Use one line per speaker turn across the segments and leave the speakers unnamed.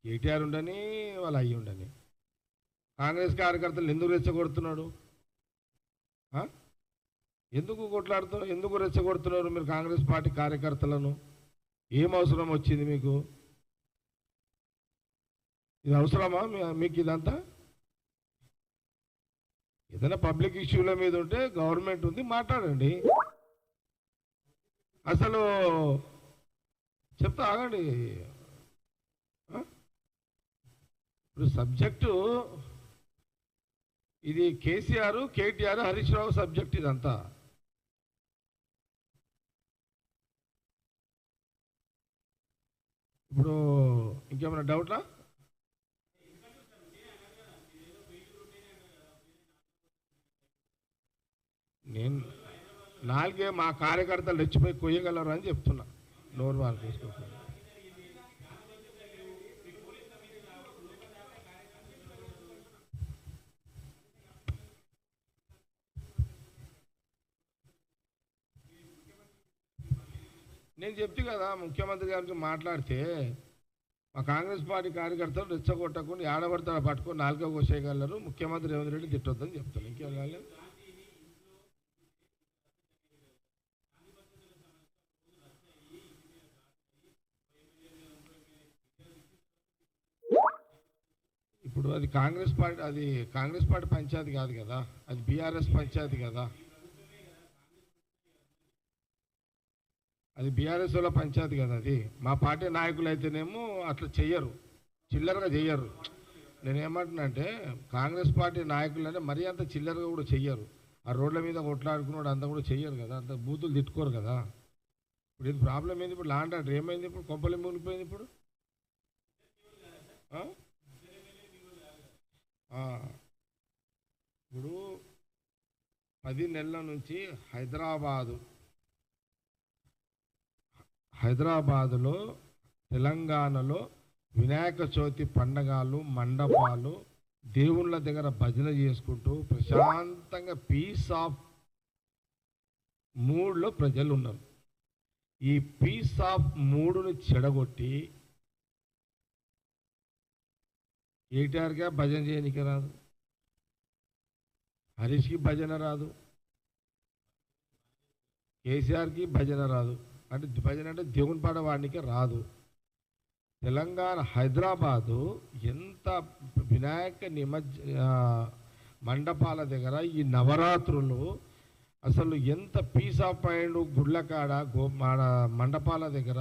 కేటీఆర్ ఉండని వాళ్ళు అయ్యి ఉండని కాంగ్రెస్ కార్యకర్తలు ఎందుకు రెచ్చగొడుతున్నాడు? ఎందుకు కొట్లాడుతున్నారు? ఎందుకు రెచ్చగొడుతున్నారు మీరు కాంగ్రెస్ పార్టీ కార్యకర్తలను? ఏం అవసరం వచ్చింది మీకు? ఇది అవసరమా మీకు ఇదంతా? ఏదైనా పబ్లిక్ ఇష్యూల మీద ఉంటే గవర్నమెంట్ ఉంది, మాట్లాడండి. అసలు చెప్తా ఆగండి. ఇప్పుడు సబ్జెక్టు ఇది కేసీఆర్, కేటీఆర్, హరీష్ రావు సబ్జెక్ట్ ఇదంతా. ఇప్పుడు ఇంకేమైనా డౌట్లా? నేను నాలుగే మా కార్యకర్తలు రెచ్చిపోయి కొయ్యగలరు అని చెప్తున్నా. నోరు వాళ్ళు తీసుకోకుండా నేను చెప్తే కదా ముఖ్యమంత్రి గారికి మాట్లాడితే మా కాంగ్రెస్ పార్టీ కార్యకర్తలు రెచ్చగొట్టకుండా ఆడబడతాడు పట్టుకొని నాలుగో కోసేయగలరు, ముఖ్యమంత్రి రేవంత్ రెడ్డి తిట్టొద్దని చెప్తాను. ఇంకేం కాలేదు. ఇప్పుడు అది కాంగ్రెస్ పార్టీ పంచాయతీ కాదు కదా, అది బీఆర్ఎస్ పంచాయతీ కదా. అది బీఆర్ఎస్ వాళ్ళ పంచాయతీ కదా. అది మా పార్టీ నాయకులు అయితేనేమో అట్లా చెయ్యరు, చిల్లరగా చెయ్యరు. నేనేమంటున్నా అంటే కాంగ్రెస్ పార్టీ నాయకులు అంటే మరీ అంత చిల్లరగా కూడా చెయ్యరు. ఆ రోడ్ల మీద కొట్లాడుకున్నాడు అంతా కూడా చెయ్యరు కదా, అంత బూతులు తిట్టుకోరు కదా. ఇప్పుడు ఇది ప్రాబ్లం ఏంది? ఇప్పుడు లాంటి ఆర్డర్ ఏమైంది? ఇప్పుడు కొంపలు మునిగిపోయింది. ఇప్పుడు ఇప్పుడు 10 నెలల నుంచి హైదరాబాదులో తెలంగాణలో వినాయక చవితి పండగలు, మండపాలు, దేవుళ్ళ దగ్గర భజన చేసుకుంటూ ప్రశాంతంగా పీస్ ఆఫ్ మూడ్లో ప్రజలు ఉన్నారు. ఈ పీస్ ఆఫ్ మూడుని చెడగొట్టి కేటీఆర్గా భజన చేయడానికి రాదు, హరీష్కి భజన రాదు, కేసీఆర్కి భజన రాదు. అంటే భజన అంటే దేవుని పాట వాడికి రాదు. తెలంగాణ హైదరాబాదు ఎంత వినాయక మండపాల దగ్గర ఈ నవరాత్రులు అసలు ఎంత పీస్ ఆఫ్ మైండ్, గుళ్ళకాడ మండపాల దగ్గర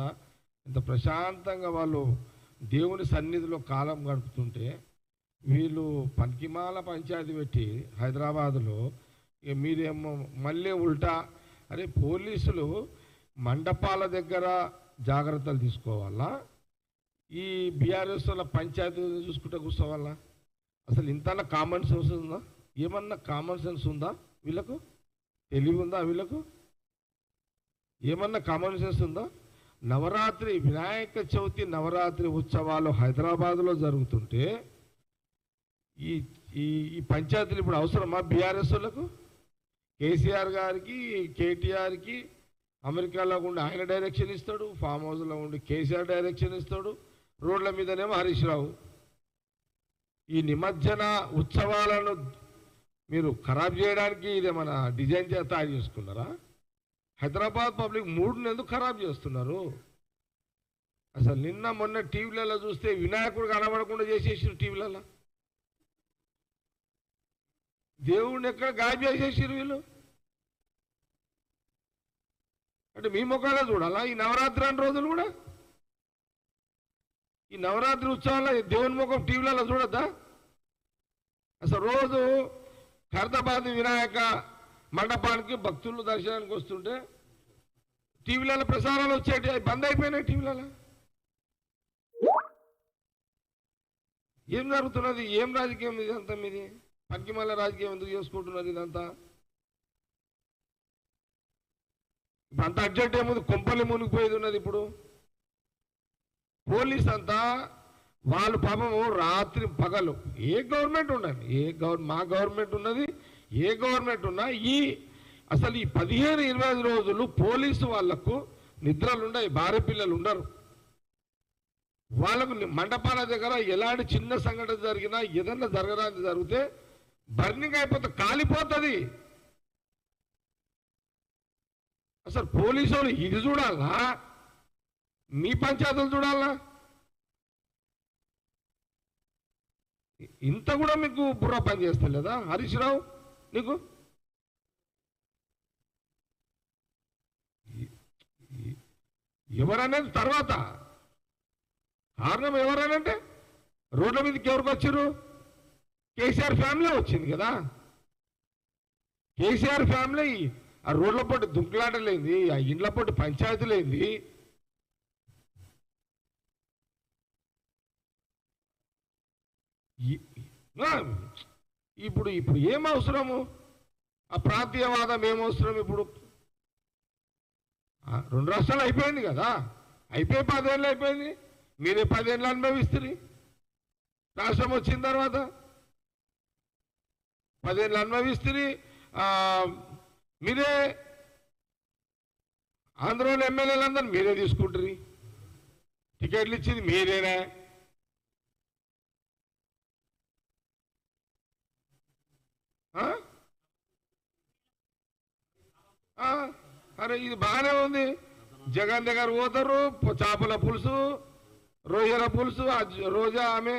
ఎంత ప్రశాంతంగా వాళ్ళు దేవుని సన్నిధిలో కాలం గడుపుతుంటే వీళ్ళు పనికిమాల పంచాయతీ పెట్టి హైదరాబాదులో మీరేమో మళ్ళీ ఉల్టా. అరే పోలీసులు మండపాల దగ్గర జాగ్రత్తలు తీసుకోవాలా, ఈ బీఆర్ఎస్ వాళ్ళ పంచాయతీ చూసుకుంటే కూర్చోవాలా? అసలు ఇంతలా కామన్ సెన్స్ ఉందా? ఏమన్నా కామన్ సెన్స్ ఉందా? వీళ్ళకు తెలివి ఉందా? వీళ్ళకు ఏమన్నా కామన్ సెన్స్ ఉందా? నవరాత్రి వినాయక చవితి నవరాత్రి ఉత్సవాలు హైదరాబాద్లో జరుగుతుంటే ఈ ఈ పంచాయతీలు ఇప్పుడు అవసరమా బీఆర్ఎస్ వాళ్ళకు? కేసీఆర్ గారికి, కేటీఆర్కి అమెరికాలో ఉండి ఆయన డైరెక్షన్ ఇస్తాడు, ఫామ్ హౌస్లో ఉండి కేసీఆర్ డైరెక్షన్ ఇస్తాడు, రోడ్ల మీదనేమో హరీష్ రావు. ఈ నిమజ్జన ఉత్సవాలను మీరు ఖరాబ్ చేయడానికి ఇదేమన్నా డిజైన్ తయారు చేసుకున్నారా? హైదరాబాద్ పబ్లిక్ మూడుని ఎందుకు ఖరాబ్ చేస్తున్నారు? అసలు నిన్న మొన్న టీవీలలో చూస్తే వినాయకుడు కనబడకుండా చేసేసారు. టీవీలలో దేవుడిని ఎక్కడ గాయబ్ చేసేసారు వీళ్ళు. అంటే మీ ముఖాలే చూడాలా ఈ నవరాత్రి అన్ని రోజులు కూడా? ఈ నవరాత్రి ఉత్సవాల్లో దేవుని ముఖం టీవీలలో చూడద్దా? అసలు రోజు ఖైరతాబాద్ వినాయక మండపానికి భక్తులు దర్శనానికి వస్తుంటే టీవీలలో ప్రసారాలు వచ్చేటి బంద్ అయిపోయినాయి. టీవీలలో ఏం జరుగుతున్నది? ఏం రాజకీయం ఇదంతా? మీది పనికిమాల రాజకీయం ఎందుకు చేసుకుంటున్నారు ఇదంతా? ఇప్పుడు అంత అర్జెంట్ ఏముంది? కొంపల్లి మునిగిపోయేది ఉన్నది. ఇప్పుడు పోలీస్ అంతా వాళ్ళు పాపము రాత్రి పగలు ఏ గవర్నమెంట్ ఉండండి, మా గవర్నమెంట్ ఉన్నది, ఏ గవర్నమెంట్ ఉన్నా అసలు ఈ 15-20 రోజులు పోలీసు వాళ్లకు నిద్రలు ఉన్నాయి, భార్య పిల్లలు ఉండరు. వాళ్ళకు మండపాల దగ్గర ఎలాంటి చిన్న సంఘటన జరిగినా ఏదన్నా జరగడానికి జరిగితే బర్నింగ్ అయిపోతుంది, కాలిపోతుంది. అసలు పోలీసు వాళ్ళు ఇది చూడాలా, మీ పంచాయతీలు చూడాలా? ఇంత కూడా మీకు బుర్ర పని చేస్తలేదా హరీష్ రావు నీకు? ఎవరనేది తర్వాత, కారణం ఎవరనంటే రోడ్ల మీదకి ఎవరికి వచ్చారు? కేసీఆర్ ఫ్యామిలీ వచ్చింది కదా. కేసీఆర్ ఫ్యామిలీ ఆ రోడ్ల పొట్టి దుంకులాటలేంది, ఆ ఇండ్ల పొట్టి పంచాయతీలేంది. ఇప్పుడు ఇప్పుడు ఏం అవసరము? ఆ ప్రాంతీయవాదం ఏం అవసరం? ఇప్పుడు 2 రాష్ట్రాలు అయిపోయింది కదా, అయిపోయి 10 ఏళ్ళు అయిపోయింది. మీరే 10 ఏళ్ళు అనుభవిస్తుంది. రాష్ట్రం వచ్చిన తర్వాత 10 ఏళ్ళు అనుభవిస్తుంది. మీరే ఆంధ్రలో ఎమ్మెల్యేలందరూ మీరే తీసుకుంటారు, టికెట్లు ఇచ్చింది మీరేనా? అరే ఇది బాగానే ఉంది. జగన్ దగ్గర పోతారు, చేపల పులుసు, రొయ్యల పులుసు, రోజా ఆమె